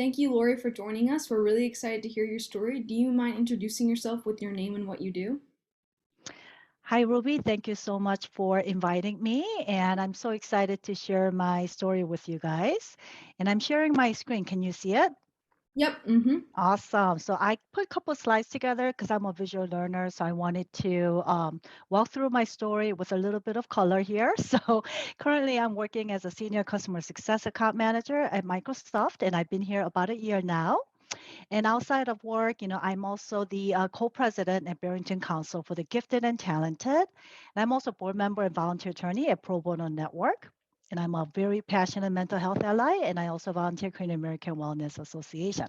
Thank you, Lori, for joining us. We're really excited to hear your story. Do you mind introducing yourself with your name and what you do? Hi, Ruby. Thank you so much for inviting me. And I'm so excited to share my story with you guys. And I'm sharing my screen. Can you see it? Yep. Mm-hmm. Awesome. So I put a couple slides together because I'm a visual learner. So I wanted to walk through my story with a little bit of color here. So currently I'm working as a senior customer success account manager at Microsoft, and I've been here about a year now. And outside of work, I'm also the co-president at Barrington Council for the Gifted and Talented. And I'm also board member and volunteer attorney at Pro Bono Network. And I'm a very passionate mental health ally, and I also volunteer Korean American Wellness Association.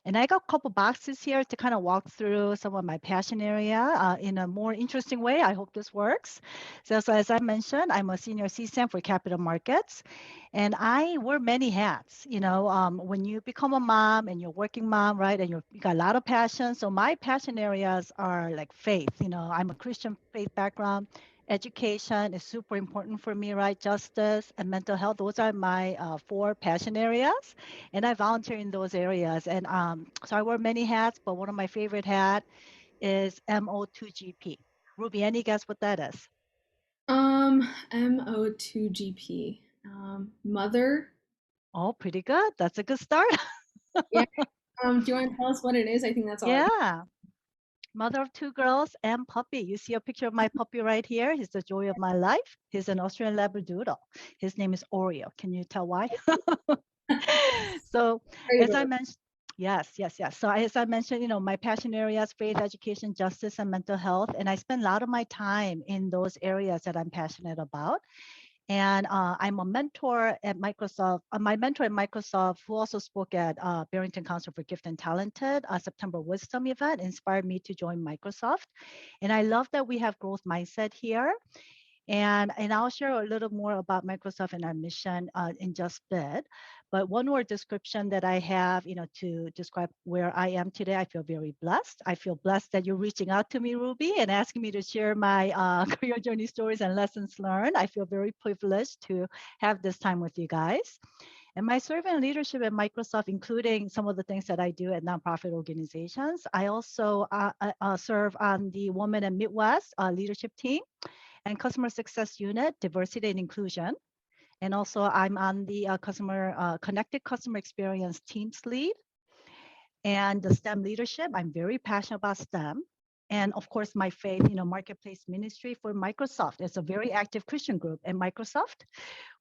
And I got a couple boxes here to kind of walk through some of my passion area in a more interesting way. I hope this works. So as I mentioned, I'm a senior CSAM for capital markets, and I wear many hats. When you become a mom and you're working mom, right, and you got a lot of passion. So my passion areas are like faith. I'm a Christian faith background. Education is super important for me, right? Justice and mental health. Those are my four passion areas, and I volunteer in those areas. And so I wear many hats, but one of my favorite hat is MO2GP. Ruby, any guess what that is? MO2GP. Mother. Oh, pretty good. That's a good start. Yeah. Do you want to tell us what it is? I think that's all I got. Yeah. Mother of two girls and puppy. You see a picture of my puppy right here. He's the joy of my life. He's an Australian Labradoodle. His name is Oreo. Can you tell why? So Very as I adorable. mentioned, yes, yes, yes. So as I mentioned, my passion areas, faith, education, justice, and mental health. And I spend a lot of my time in those areas that I'm passionate about. And I'm a mentor at Microsoft. My mentor at Microsoft, who also spoke at Barrington Council for Gift and Talented, September Wisdom event, inspired me to join Microsoft. And I love that we have growth mindset here. And I'll share a little more about Microsoft and our mission in just a bit. But one word description that I have, to describe where I am today, I feel very blessed. I feel blessed that you're reaching out to me, Ruby, and asking me to share my career journey stories and lessons learned. I feel very privileged to have this time with you guys. And my serving and leadership at Microsoft, including some of the things that I do at nonprofit organizations, I also serve on the Women and Midwest leadership team and customer success unit, diversity and inclusion. And also I'm on the customer connected customer experience teams lead and the STEM leadership. I'm very passionate about STEM. And of course, my faith, marketplace ministry for Microsoft. It's a very active Christian group at Microsoft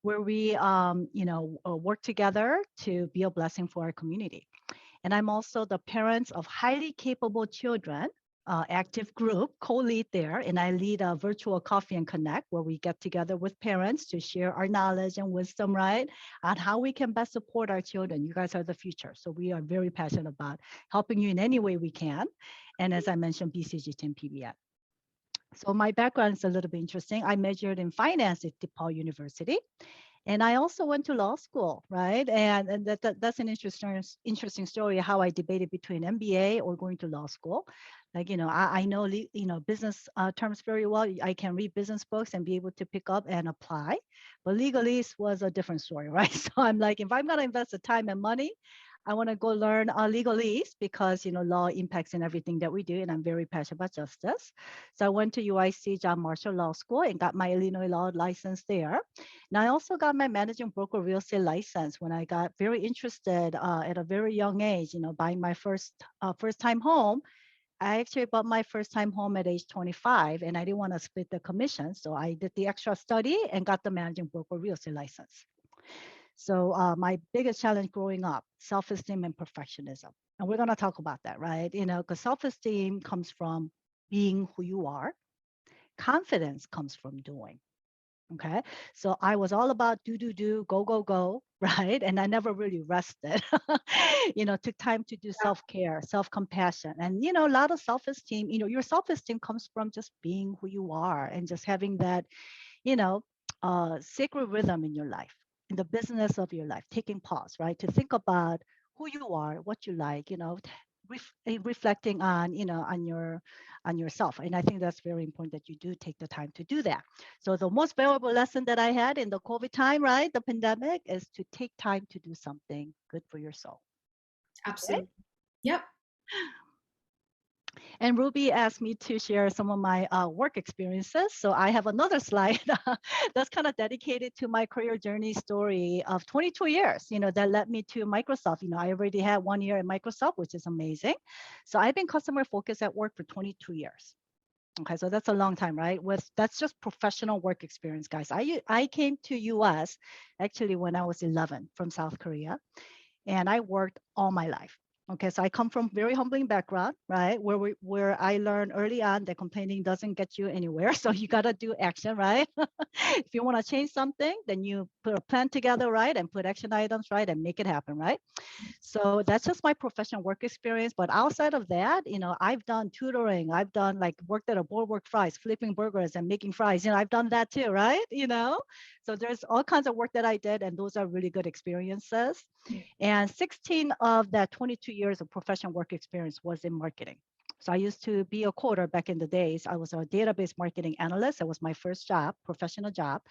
where we, work together to be a blessing for our community. And I'm also the parents of highly capable children, active group, co-lead there. And I lead a virtual coffee and connect where we get together with parents to share our knowledge and wisdom, right? On how we can best support our children. You guys are the future. So we are very passionate about helping you in any way we can. And as I mentioned, BCG and PBN. So my background is a little bit interesting. I majored in finance at DePaul University. And I also went to law school, right? And that's an interesting story how I debated between MBA or going to law school. Like, I know, business terms very well. I can read business books and be able to pick up and apply. But legalese was a different story, right? So I'm like, if I'm going to invest the time and money, I want to go learn legalese because, law impacts in everything that we do. And I'm very passionate about justice. So I went to UIC John Marshall Law School and got my Illinois law license there. And I also got my managing broker real estate license when I got very interested at a very young age, buying my first time home. I actually bought my first time home at age 25 and I didn't want to split the commission. So I did the extra study and got the managing broker real estate license. So my biggest challenge growing up, self-esteem and perfectionism. And we're going to talk about that, right? Because self-esteem comes from being who you are. Confidence comes from doing. Okay. So I was all about do, go, go, go. Right. And I never really rested, took time to do self-care, self-compassion. And, a lot of self-esteem, your self-esteem comes from just being who you are and just having that, you know, sacred rhythm in your life, in the business of your life, taking pause, right? To think about who you are, what you like, reflecting on, on yourself. And I think that's very important that you do take the time to do that. So the most valuable lesson that I had in the COVID time, right, the pandemic, is to take time to do something good for your soul. Absolutely. Yep. And Ruby asked me to share some of my work experiences. So I have another slide that's kind of dedicated to my career journey story of 22 years, that led me to Microsoft. I already had 1 year at Microsoft, which is amazing. So I've been customer focused at work for 22 years. Okay, so that's a long time, right? That's just professional work experience, guys. I came to US actually when I was 11 from South Korea, and I worked all my life. Okay, so I come from very humbling background, right? Where I learned early on that complaining doesn't get you anywhere. So you gotta do action, right? If you want to change something, then you put a plan together, right? And put action items, right? And make it happen, right? So that's just my professional work experience. But outside of that, I've done tutoring. I've done like worked at a boardwalk fries, flipping burgers and making fries. I've done that too, right? So there's all kinds of work that I did, and those are really good experiences. And 16 of that 22 years of professional work experience was in marketing. So I used to be a coder back in the days. I was a database marketing analyst. That was my first job, professional job.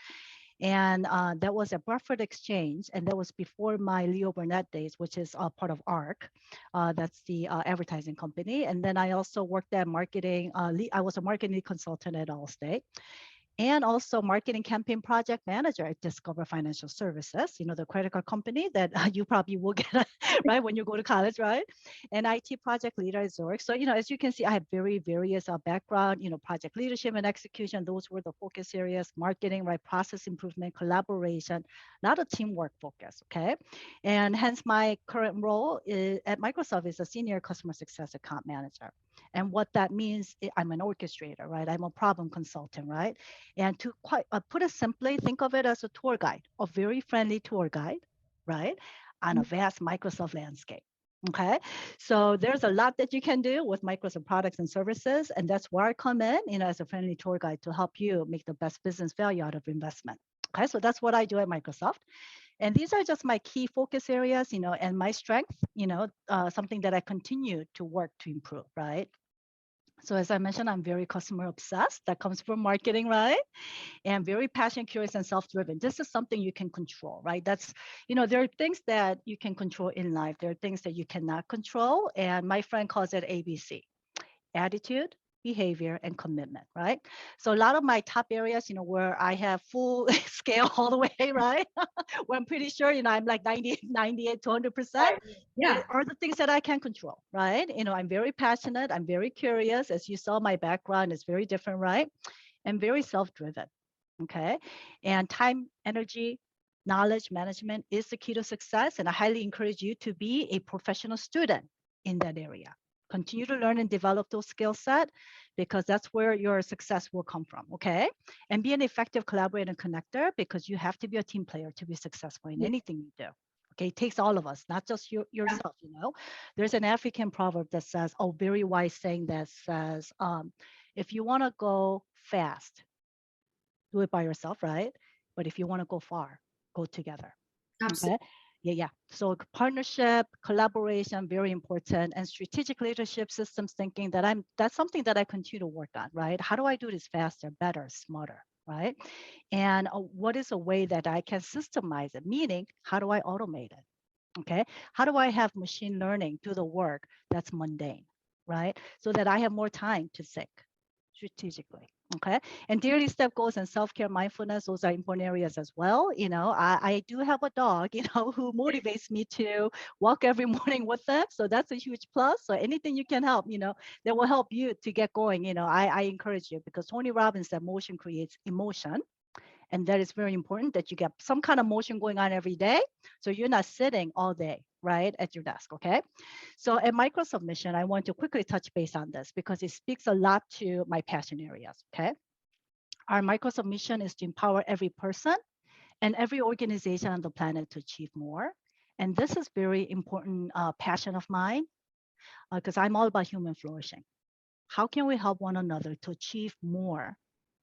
And that was at Bradford Exchange, and that was before my Leo Burnett days, which is part of ARC. That's the advertising company. And then I also worked at marketing. I was a marketing consultant at Allstate, and also marketing campaign project manager at Discover Financial Services, the credit card company that you probably will get, right, when you go to college, right? And IT project leader at Zurich. So, as you can see, I have very various background, project leadership and execution. Those were the focus areas, marketing, right, process improvement, collaboration, a lot of teamwork focus, okay? And hence my current role at Microsoft is a senior customer success account manager. And what that means, I'm an orchestrator, right? I'm a problem consultant, right? And to quite put it simply, think of it as a tour guide, a very friendly tour guide, right? On a vast Microsoft landscape. Okay. So there's a lot that you can do with Microsoft products and services. And that's where I come in, as a friendly tour guide to help you make the best business value out of investment. Okay. So that's what I do at Microsoft. And these are just my key focus areas, and my strength, something that I continue to work to improve, right? So as I mentioned, I'm very customer obsessed. That comes from marketing, right? And very passionate, curious, and self-driven. This is something you can control, right? There are things that you can control in life. There are things that you cannot control. And my friend calls it ABC: attitude, behavior, and commitment, right? So a lot of my top areas, where I have full scale all the way, right? Where I'm pretty sure, I'm like 90, 98 to 100%, Right. Yeah. are the things that I can control, right? I'm very passionate. I'm very curious. As you saw, my background is very different, right? And very self-driven, okay? And time, energy, knowledge management is the key to success. And I highly encourage you to be a professional student in that area. Continue to learn and develop those skill set, because that's where your success will come from, okay? And be an effective collaborator and connector, because you have to be a team player to be successful in Yeah. anything you do. Okay, it takes all of us, not just yourself, There's an African proverb that says, oh, very wise saying that says, if you want to go fast, do it by yourself, right? But if you want to go far, go together. Absolutely. Okay. Yeah. So partnership, collaboration, very important, and strategic leadership, systems thinking. That's something that I continue to work on, right? How do I do this faster, better, smarter, right? And what is a way that I can systemize it? Meaning, how do I automate it? Okay. How do I have machine learning do the work that's mundane, right? So that I have more time to think strategically. Okay. And daily step goals and self-care mindfulness, those are important areas as well. I do have a dog, who motivates me to walk every morning with them. So that's a huge plus. So anything you can help, that will help you to get going. I encourage you, because Tony Robbins said motion creates emotion. And that is very important, that you get some kind of motion going on every day. So you're not sitting all day, right, at your desk, okay? So at Microsoft Mission, I want to quickly touch base on this, because it speaks a lot to my passion areas, okay? Our Microsoft mission is to empower every person and every organization on the planet to achieve more. And this is very important passion of mine, because I'm all about human flourishing. How can we help one another to achieve more,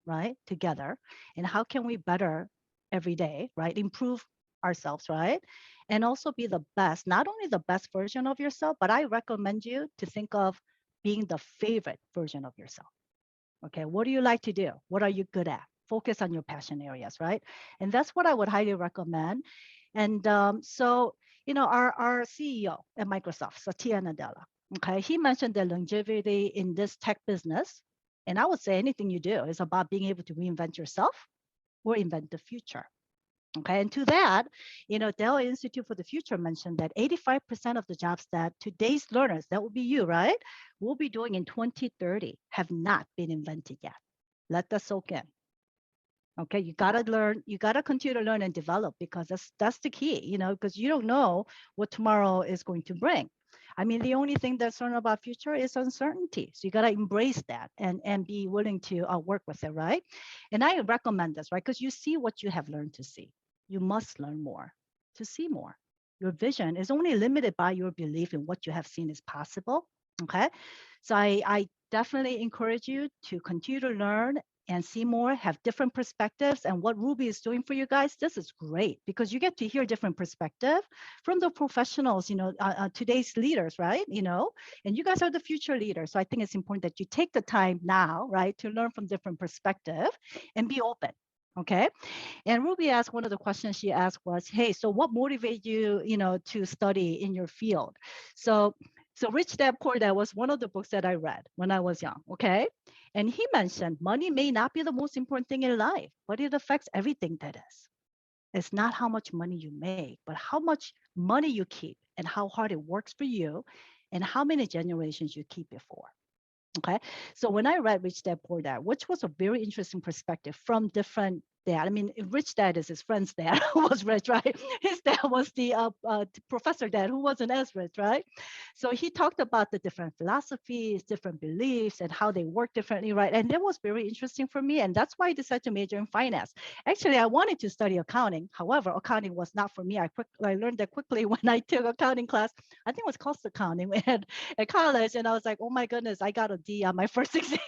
right, together? And how can we better every day, right, improve ourselves, right? And also be the best, not only the best version of yourself, but I recommend you to think of being the favorite version of yourself. Okay, what do you like to do? What are you good at? Focus on your passion areas, right? And that's what I would highly recommend. And so our CEO at Microsoft, Satya Nadella, okay, he mentioned that longevity in this tech business, and I would say anything you do is about being able to reinvent yourself or invent the future. Okay, and to that, Dell Institute for the Future mentioned that 85% of the jobs that today's learners, that will be you, right, will be doing in 2030 have not been invented yet. Let that soak in. Okay, you gotta learn, you gotta continue to learn and develop, because that's the key, because you don't know what tomorrow is going to bring. I mean, the only thing that's certain about future is uncertainty. So you gotta embrace that and be willing to work with it, right? And I recommend this, right? Because you see what you have learned to see. You must learn more to see more. Your vision is only limited by your belief in what you have seen is possible. Okay, so I definitely encourage you to continue to learn and see more, have different perspectives. And what Ruby is doing for you guys, this is great, because you get to hear different perspective from the professionals, today's leaders, right? And you guys are the future leaders. So I think it's important that you take the time now, right, to learn from different perspective and be open. Okay. And Ruby asked, one of the questions she asked was, hey, so what motivated you, to study in your field? So Rich Dad Poor Dad was one of the books that I read when I was young. Okay. And he mentioned money may not be the most important thing in life, but it affects everything that is. It's not how much money you make, but how much money you keep and how hard it works for you and how many generations you keep it for. Okay. So when I read Rich Dad Poor Dad, which was a very interesting perspective from different dad. I mean, Rich Dad is his friend's dad who was rich, right? His dad was the professor dad who wasn't as rich, right? So he talked about the different philosophies, different beliefs, and how they work differently, right? And that was very interesting for me. And that's why I decided to major in finance. Actually, I wanted to study accounting. However, accounting was not for me. I learned that quickly when I took accounting class. I think it was cost accounting at college. And I was like, oh my goodness, I got a D on my first exam.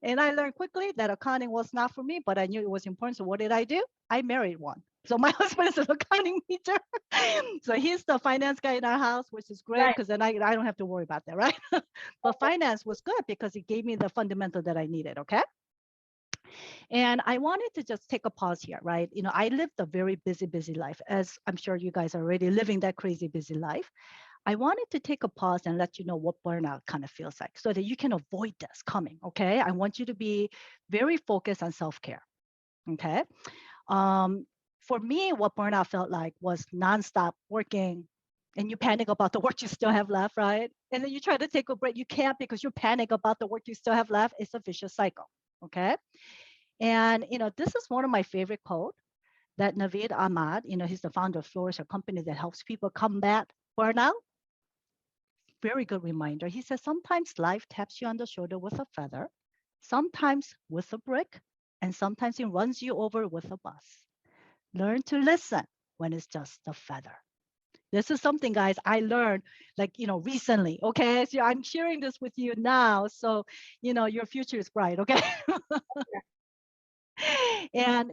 And I learned quickly that accounting was not for me, but I knew it was important. So what did I do? I married one. So my husband is an accounting major. So he's the finance guy in our house, which is great Right. because then I don't have to worry about that, right? But finance was good because it gave me the fundamental that I needed, okay? And I wanted to just take a pause here, right? I lived a very busy, busy life, as I'm sure you guys are already living that crazy, busy life. I wanted to take a pause and let you know what burnout kind of feels like so that you can avoid this coming, okay? I want you to be very focused on self-care, okay? For me, what burnout felt like was nonstop working and you panic about the work you still have left, right? And then you try to take a break, you can't because you panic about the work you still have left. It's a vicious cycle, okay? And, this is one of my favorite quotes that Naveed Ahmad, he's the founder of Flourish, a company that helps people combat burnout. Very good reminder. He says, sometimes life taps you on the shoulder with a feather, sometimes with a brick, and sometimes it runs you over with a bus. Learn to listen when it's just a feather. This is something, guys, I learned recently. Okay. So I'm sharing this with you now. So, your future is bright. Okay. And,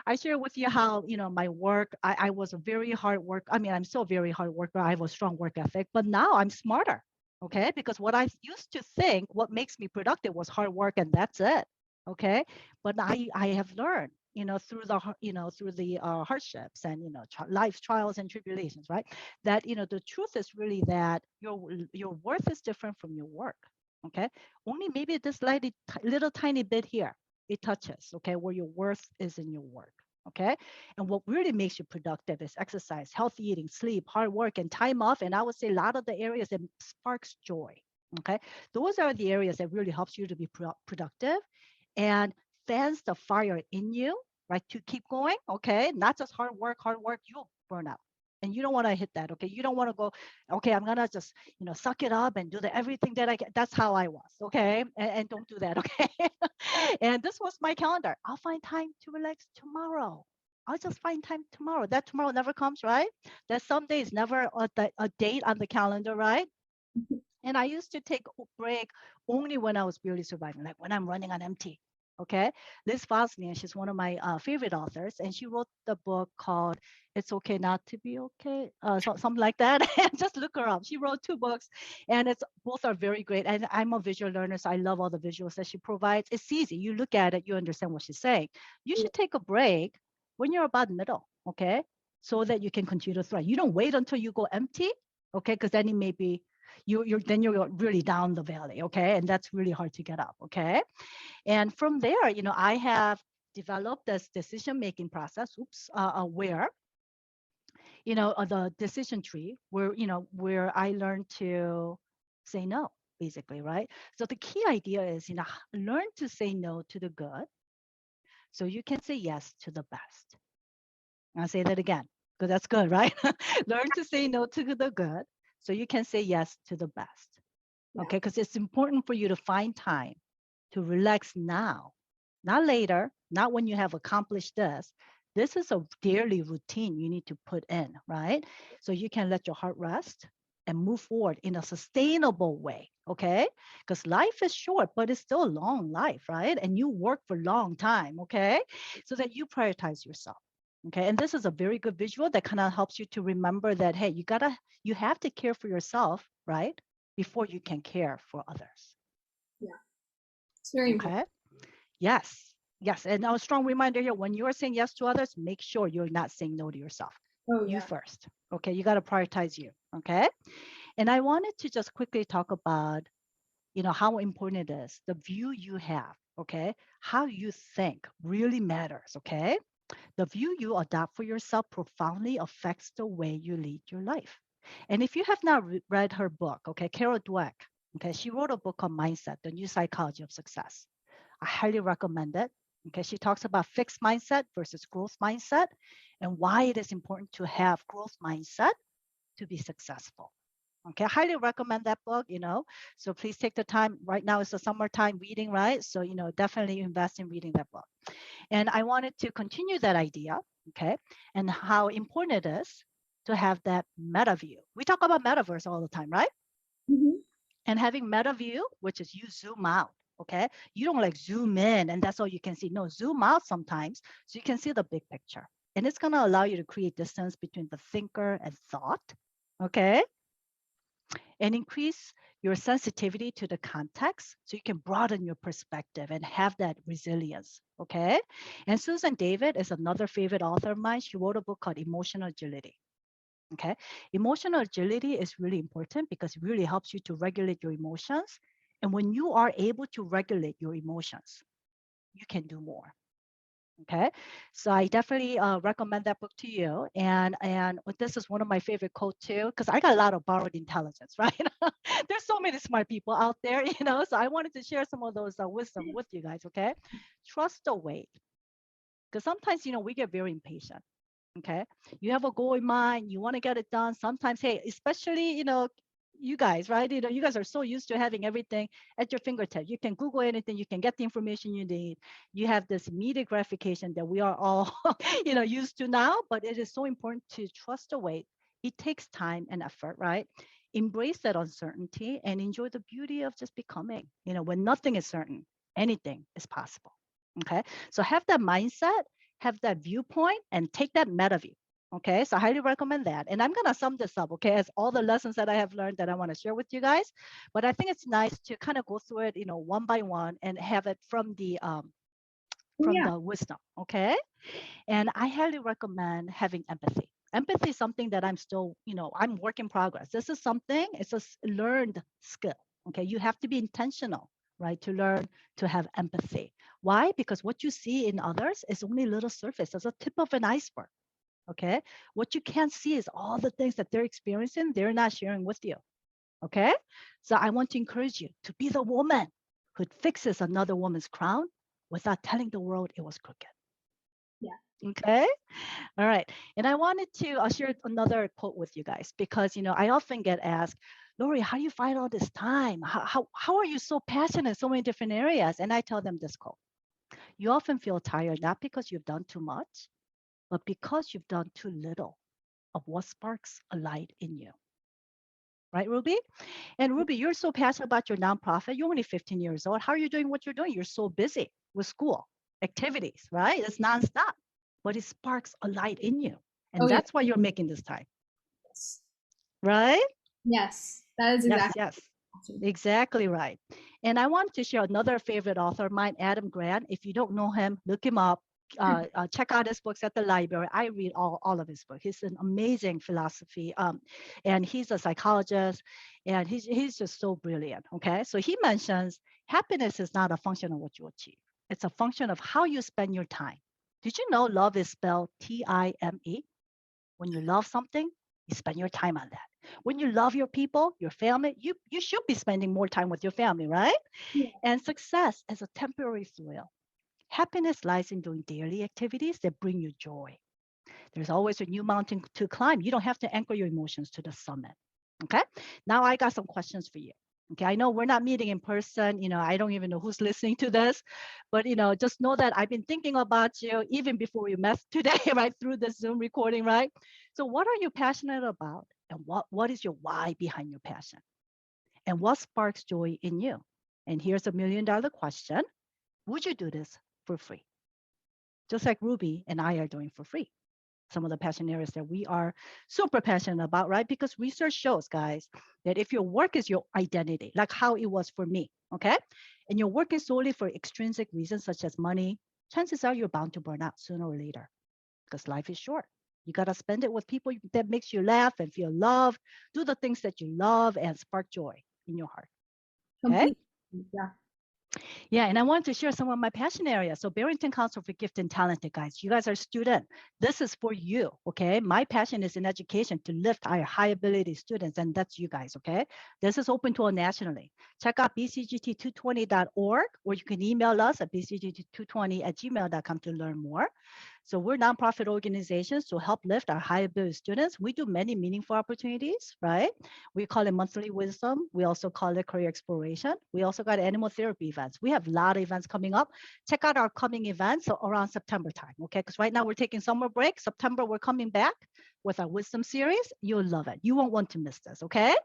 I share with you how, my work, I was a very hard work. I mean, I'm still a very hard worker. I have a strong work ethic, but now I'm smarter. Okay. Because what I used to think what makes me productive was hard work and that's it. Okay. But I have learned, through the hardships and, life's trials and tribulations, right? That, the truth is really that your worth is different from your work. Okay. Only maybe this little tiny bit here it touches, okay, where your worth is in your work, okay? And what really makes you productive is exercise, healthy eating, sleep, hard work, and time off. And I would say a lot of the areas that sparks joy, okay? Those are the areas that really helps you to be productive and fans the fire in you, right, to keep going, okay? Not just hard work, you'll burn out. And you don't want to hit that, okay? You don't want to go, okay, I'm gonna just, suck it up and do everything that I get. That's how I was, okay? And don't do that, okay? And this was my calendar. I'll find time to relax tomorrow. I'll just find time tomorrow. That tomorrow never comes, right? That someday is never a date on the calendar, right? And I used to take a break only when I was barely surviving, like when I'm running on empty. Okay. Liz Fosnian, she's one of my favorite authors, and she wrote the book called It's Okay Not to Be Okay, something like that. And just look her up. She wrote 2 books, and it's both are very great. And I'm a visual learner, so I love all the visuals that she provides. It's easy. You look at it, you understand what she's saying. You should take a break when you're about middle. Okay. so that you can continue to thrive. You don't wait until you go empty, okay? Because then it may be you're really down the valley, okay? And that's really hard to get up, okay? And from there, I have developed this decision-making process, where, the decision tree where I learned to say no, basically, right? So the key idea is, learn to say no to the good so you can say yes to the best. I'll say that again, because that's good, right? Learn to say no to the good so you can say yes to the best. Yeah. Okay, because it's important for you to find time to relax now, not later, not when you have accomplished this. This is a daily routine you need to put in, right? So you can let your heart rest and move forward in a sustainable way, okay? Because life is short, but it's still a long life, right? And you work for a long time, okay? So that you prioritize yourself. Okay, and this is a very good visual that kind of helps you to remember that, hey, you have to care for yourself, right? Before you can care for others. Yeah. It's very important. Okay. Yes. Yes. And a strong reminder here, when you're saying yes to others, make sure you're not saying no to yourself. Oh, You yeah. first. Okay. You got to prioritize you. Okay. And I wanted to just quickly talk about, how important it is, the view you have. Okay. How you think really matters. Okay. The view you adopt for yourself profoundly affects the way you lead your life. And if you have not read her book, okay, Carol Dweck, okay, she wrote a book called Mindset, The New Psychology of Success. I highly recommend it. Okay, she talks about fixed mindset versus growth mindset and why it is important to have growth mindset to be successful. Okay, I highly recommend that book, So please take the time. Right now it's the summertime reading, right? So, definitely invest in reading that book. And I wanted to continue that idea, okay, and how important it is to have that meta view. We talk about metaverse all the time, right? Mm-hmm. And having meta view, which is you zoom out, okay? You don't like zoom in and that's all you can see. No, zoom out sometimes so you can see the big picture. And it's going to allow you to create distance between the thinker and thought, okay? And increase your sensitivity to the context so you can broaden your perspective and have that resilience, okay? And Susan David is another favorite author of mine. She wrote a book called Emotional Agility, okay? Emotional agility is really important because it really helps you to regulate your emotions. And when you are able to regulate your emotions, you can do more. Okay, so I definitely recommend that book to you. And this is one of my favorite quotes too, because I got a lot of borrowed intelligence, right? There's so many smart people out there, So I wanted to share some of those wisdom with you guys. Okay, trust the wait, because sometimes we get very impatient. Okay, you have a goal in mind, you want to get it done. Sometimes, hey, especially you guys, right? You guys are so used to having everything at your fingertips. You can Google anything, you can get the information you need. You have this immediate gratification that we are all, used to now, but it is so important to trust the wait. It takes time and effort, right? Embrace that uncertainty and enjoy the beauty of just becoming. When nothing is certain, anything is possible. Okay. So have that mindset, have that viewpoint, and take that meta view. Okay, so I highly recommend that. And I'm going to sum this up, okay, as all the lessons that I have learned that I want to share with you guys. But I think it's nice to kind of go through it, one by one and have it from the Yeah. wisdom, okay? And I highly recommend having empathy. Empathy is something that I'm still, I'm work in progress. This is something, it's a learned skill, okay? You have to be intentional, right, to learn to have empathy. Why? Because what you see in others is only a little surface, it's a tip of an iceberg. Okay. What you can't see is all the things that they're experiencing, they're not sharing with you. Okay. So I want to encourage you to be the woman who fixes another woman's crown without telling the world it was crooked. Yeah. Okay. All right. And I wanted to share another quote with you guys because, I often get asked, Lori, how do you find all this time? How are you so passionate in so many different areas? And I tell them this quote: you often feel tired, not because you've done too much, but because you've done too little of what sparks a light in you. Right, Ruby? And Ruby, you're so passionate about your nonprofit. You're only 15 years old. How are you doing what you're doing? You're so busy with school activities, right? It's nonstop, but it sparks a light in you. And Oh, yeah. that's why you're making this time, Yes. right? Yes. That is Yes, exactly. yes, exactly right. And I want to share another favorite author of mine, Adam Grant. If you don't know him, look him up. check out his books at the library. I read all of his books. He's an amazing philosophy, and he's a psychologist, and he's just so brilliant. Okay, so he mentions happiness is not a function of what you achieve. It's a function of how you spend your time. Did you know love is spelled Time? When you love something, you spend your time on that. When you love your people, your family, you should be spending more time with your family, right? Yeah. And success is a temporary thrill. Happiness lies in doing daily activities that bring you joy. There's always a new mountain to climb. You don't have to anchor your emotions to the summit. Okay. Now I got some questions for you. Okay. I know we're not meeting in person. I don't even know who's listening to this, but just know that I've been thinking about you even before we met today, right? Through the Zoom recording, right? So what are you passionate about? And what is your why behind your passion? And what sparks joy in you? And here's $1 million question. Would you do this for free? Just like Ruby and I are doing for free. Some of the passion areas that we are super passionate about, right? Because research shows, guys, that if your work is your identity, like how it was for me, okay, and you're working solely for extrinsic reasons such as money, chances are you're bound to burn out sooner or later because life is short. You got to spend it with people that makes you laugh and feel loved, do the things that you love and spark joy in your heart. Okay. Complete. Yeah. Yeah, and I wanted to share some of my passion areas. So Barrington Council for Gifted and Talented, guys, you guys are student. This is for you, okay? My passion is in education to lift our high ability students, and that's you guys, okay? This is open to all nationally. Check out bcgt220.org, or you can email us at bcgt220@gmail.com to learn more. So we're nonprofit organizations to help lift our high ability students. We do many meaningful opportunities, right? We call it monthly wisdom. We also call it career exploration. We also got animal therapy events. We have a lot of events coming up. Check out our coming events around September time, okay? Because right now we're taking summer break. September, we're coming back with our wisdom series. You'll love it. You won't want to miss this, okay?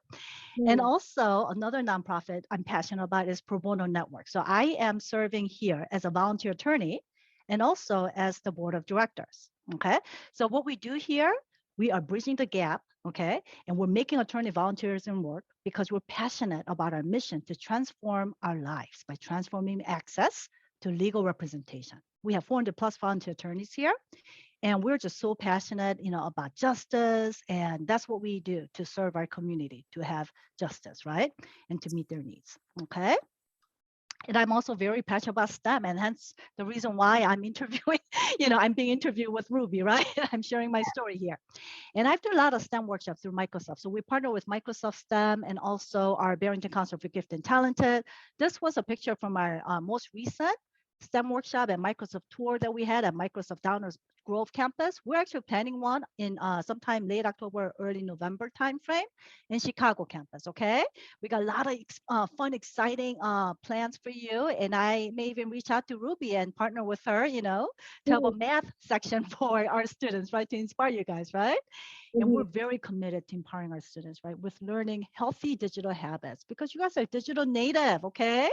And Yeah. also another nonprofit I'm passionate about is Pro Bono Network. So I am serving here as a volunteer attorney and also as the board of directors. Okay. So what we do here, we are bridging the gap. Okay. And we're making attorney volunteerism work because we're passionate about our mission to transform our lives by transforming access to legal representation. We have 400 plus volunteer attorneys here, and we're just so passionate about justice, and that's what we do to serve our community, to have justice, right, and to meet their needs. Okay. And I'm also very passionate about STEM, and hence the reason why I'm interviewing, I'm being interviewed with Ruby, right? I'm sharing my story here. And I've done a lot of STEM workshops through Microsoft. So we partner with Microsoft STEM and also our Barrington Council for Gifted and Talented. This was a picture from our most recent STEM workshop and Microsoft tour that we had at Microsoft Downers Grove campus. We're actually planning one in sometime late October, early November timeframe in Chicago campus. Okay, we got a lot of fun, exciting plans for you, and I may even reach out to Ruby and partner with her, to have a math section for our students, right, to inspire you guys, right? And Mhm. we're very committed to empowering our students, right, with learning healthy digital habits because you guys are digital native, okay?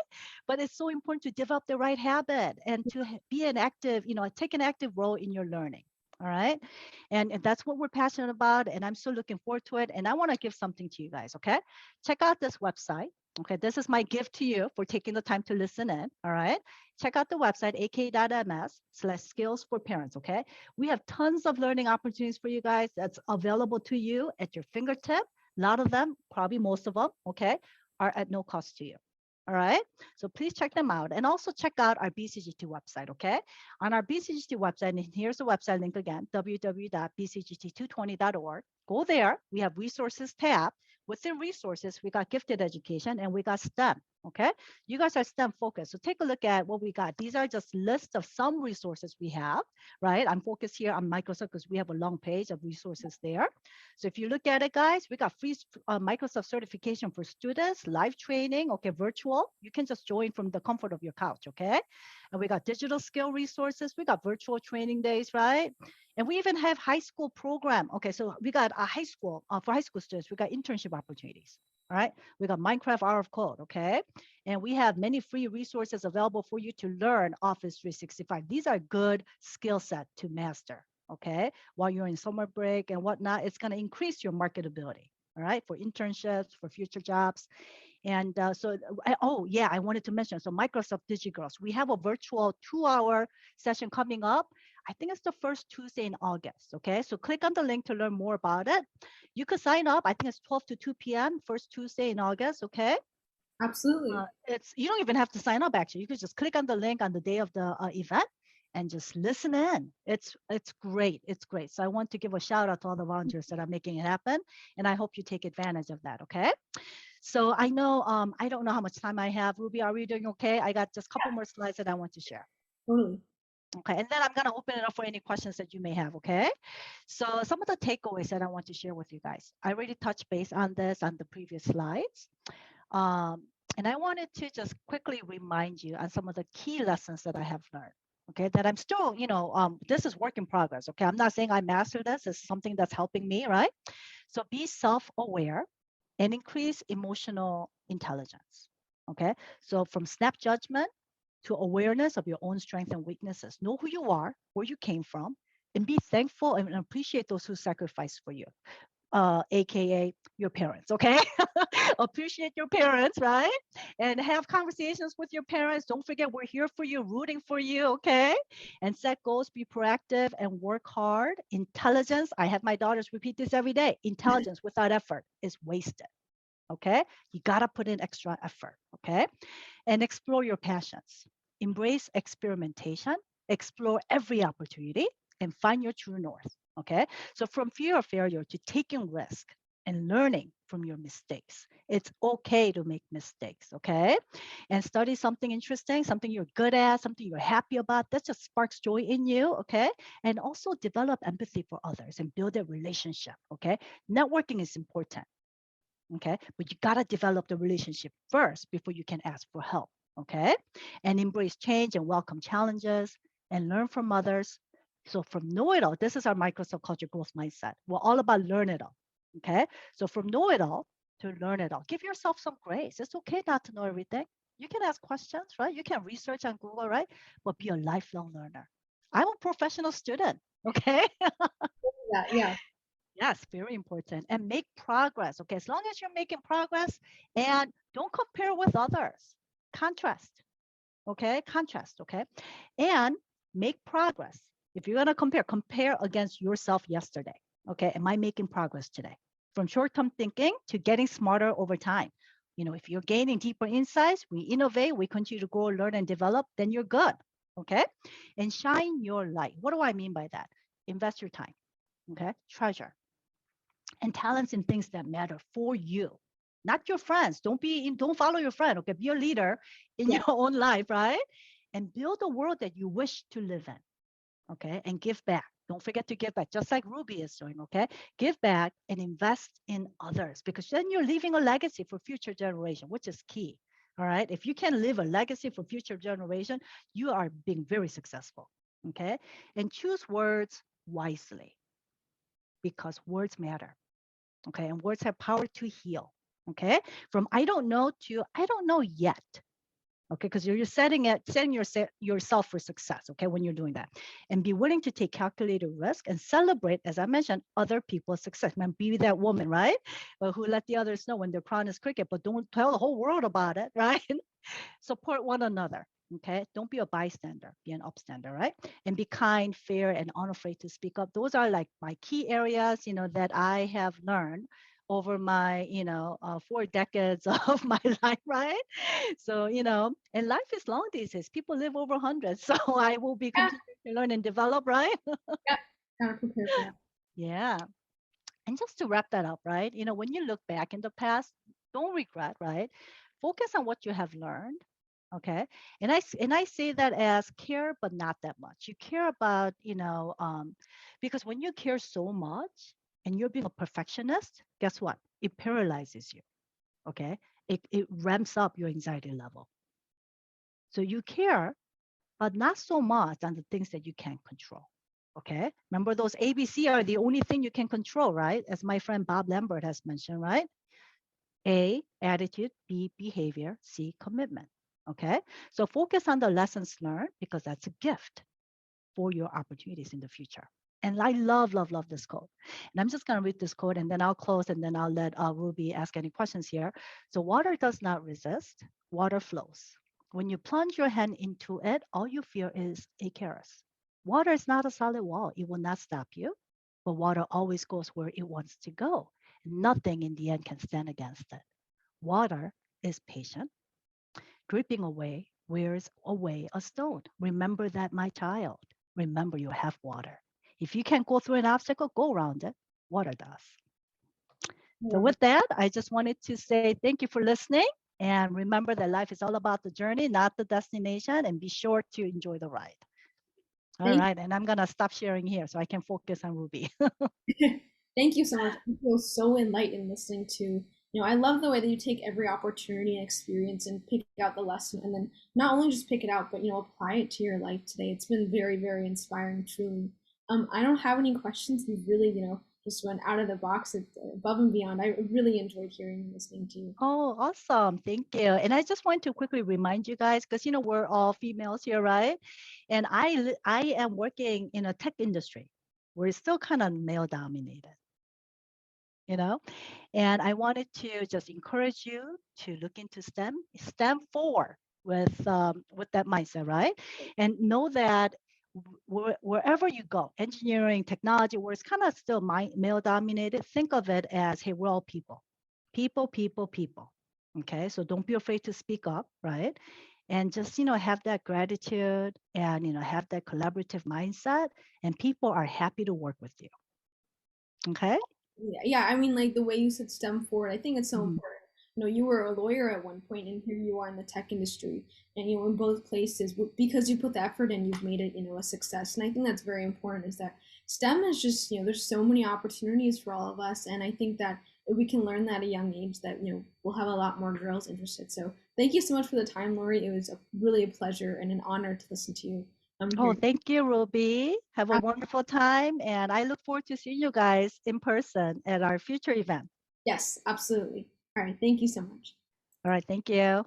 But it's so important to develop the right habit and to be an active, take an active role in your learning. All right. And that's what we're passionate about. And I'm so looking forward to it. And I want to give something to you guys. Okay. Check out this website. Okay. This is my gift to you for taking the time to listen in. All right. Check out the website, ak.ms/skills for parents. Okay. We have tons of learning opportunities for you guys that's available to you at your fingertip. A lot of them, probably most of them, okay, are at no cost to you. All right. So please check them out and also check out our BCGT website. Okay. On our BCGT website, and here's the website link again, www.bcgt220.org. Go there. We have resources tab. Within resources, we got gifted education and we got STEM. Okay. You guys are STEM focused. So take a look at what we got. These are just lists of some resources we have, right? I'm focused here on Microsoft because we have a long page of resources there. So if you look at it, guys, we got free Microsoft certification for students, live training, okay, virtual. You can just join from the comfort of your couch, okay? And we got digital skill resources. We got virtual training days, right? And we even have high school program. Okay, so we got a high school, for high school students, we got internship opportunities. All right, we got Minecraft Hour of Code, okay? And we have many free resources available for you to learn Office 365. These are good skill set to master, okay? While you're in summer break and whatnot, it's gonna increase your marketability, all right? For internships, for future jobs. And oh yeah, I wanted to mention, so Microsoft DigiGirls, we have a virtual 2-hour session coming up I think it's the first Tuesday in August. Okay, so click on the link to learn more about it. You could sign up. I think it's 12 to 2 p.m. first Tuesday in August. Okay, Absolutely. it's you don't even have to sign up actually. You could just click on the link on the day of the event and just listen in. It's great. It's great. So I want to give a shout out to all the volunteers that are making it happen, and I hope you take advantage of that. Okay. So I know I don't know how much time I have. Ruby, are we doing okay? I got just a couple more slides that I want to share. Totally. Okay, and then I'm going to open it up for any questions that you may have, okay? So some of the takeaways that I want to share with you guys. I already touched base on this on the previous slides. And I wanted to just quickly remind you on some of the key lessons that I have learned, okay? That I'm still, this is work in progress, okay? I'm not saying I mastered this. It's something that's helping me, right? So be self-aware and increase emotional intelligence, okay? So from snap judgment to awareness of your own strengths and weaknesses. Know who you are, where you came from, and be thankful and appreciate those who sacrificed for you, aka your parents. Okay, appreciate your parents, right? And have conversations with your parents. Don't forget we're here for you, rooting for you. Okay, and set goals, be proactive, and work hard. Intelligence. I have my daughters repeat this every day. Intelligence without effort is wasted. Okay, you gotta put in extra effort. Okay, and explore your passions. Embrace experimentation, explore every opportunity, and find your true north. Okay. So, from fear of failure to taking risk and learning from your mistakes. It's okay to make mistakes. Okay. And study something interesting, something you're good at, something you're happy about. That just sparks joy in you. Okay. And also develop empathy for others and build a relationship. Okay. Networking is important. Okay, but you got to develop the relationship first before you can ask for help. Okay, and embrace change and welcome challenges and learn from others. So from know it all, this is our Microsoft culture growth mindset. We're all about learn it all. Okay, so from know it all to learn it all, give yourself some grace. It's okay not to know everything. You can ask questions, right? You can research on Google, right? But be a lifelong learner. I'm a professional student. Okay. Yeah, yeah. Yes, very important. And make progress. Okay, as long as you're making progress and don't compare with others. Contrast. Okay, contrast. Okay, and make progress. If you're going to compare against yourself yesterday. Okay, am I making progress today? From short term thinking to getting smarter over time. If you're gaining deeper insights, we innovate, we continue to grow, learn, and develop, then you're good. Okay, and shine your light. What do I mean by that? Invest your time. Okay, treasure and talents in things that matter for you, not your friends. Don't follow your friend. Okay, be a leader in Yeah. your own life, right? And build a world that you wish to live in. Okay, and give back. Don't forget to give back, just like Ruby is doing. Okay, give back and invest in others because then you're leaving a legacy for future generation, which is key. All right, if you can leave a legacy for future generation, you are being very successful. Okay, and choose words wisely because words matter. Okay, and words have power to heal. Okay, from I don't know to I don't know yet. Okay, because you're setting yourself for success. Okay, when you're doing that, and be willing to take calculated risk and celebrate, as I mentioned, other people's success. Man, be that woman, right? But who let the others know when their crown is cricket, but don't tell the whole world about it, right? Support one another. Okay, don't be a bystander, be an upstander, right? And be kind, fair, and unafraid to speak up. Those are like my key areas, that I have learned over my, 4 decades of my life, right? So, and life is long these days. People live over 100. So I will be Yeah, continuing to learn and develop, right? yeah. Gotta prepare for that. Yeah. And just to wrap that up, right? When you look back in the past, don't regret, right? Focus on what you have learned. Okay. And I say that as care, but not that much. You care about, because when you care so much and you're being a perfectionist, guess what? It paralyzes you. Okay. It ramps up your anxiety level. So you care, but not so much on the things that you can't control. Okay. Remember those ABC are the only thing you can control, right? As my friend Bob Lambert has mentioned, right? A, attitude, B, behavior, C, commitment. Okay. So focus on the lessons learned because that's a gift for your opportunities in the future. And I love, love, love this quote. And I'm just going to read this quote and then I'll close and then I'll let Ruby ask any questions here. So water does not resist, water flows. When you plunge your hand into it, all you feel is a chaos. Water is not a solid wall. It will not stop you, but water always goes where it wants to go. Nothing in the end can stand against it. Water is patient. Dripping away wears away a stone. Remember that, my child. Remember you have water. If you can't go through an obstacle, go around it. Water does. So Love it. with that, I just wanted to say thank you for listening. And remember that life is all about the journey, not the destination. And be sure to enjoy the ride. All Thank right. And I'm going to stop sharing here so I can focus on Ruby. Thank you so much. I feel so enlightened listening to, I love the way that you take every opportunity and experience and pick out the lesson and then not only just pick it out, but, apply it to your life today. It's been very, very inspiring, truly. I don't have any questions. You've really, just went out of the box above and beyond. I really enjoyed hearing and listening to you. Oh, awesome. Thank you. And I just want to quickly remind you guys, because, we're all females here, right? And I am working in a tech industry where it's still kind of male dominated, you know? And I wanted to just encourage you to look into STEM 4 with that mindset, right? And know that wherever you go, engineering, technology, where it's kind of still male dominated, think of it as, hey, we're all people, people, people, people. Okay, so don't be afraid to speak up, right? And just have that gratitude and have that collaborative mindset, and people are happy to work with you. Okay. Yeah, I mean, like the way you said STEM forward, I think it's so Mhm. important. You were a lawyer at one point, and here you are in the tech industry, and in both places, because you put the effort in, you've made it, a success. And I think that's very important. Is that STEM is just, there's so many opportunities for all of us, and I think that if we can learn that at a young age, that we'll have a lot more girls interested. So thank you so much for the time, Lori. It was really a pleasure and an honor to listen to you. I'm Oh, here. thank you, Ruby. Have a wonderful time. And I look forward to seeing you guys in person at our future event. Yes, absolutely. All right, thank you so much. All right. Thank you.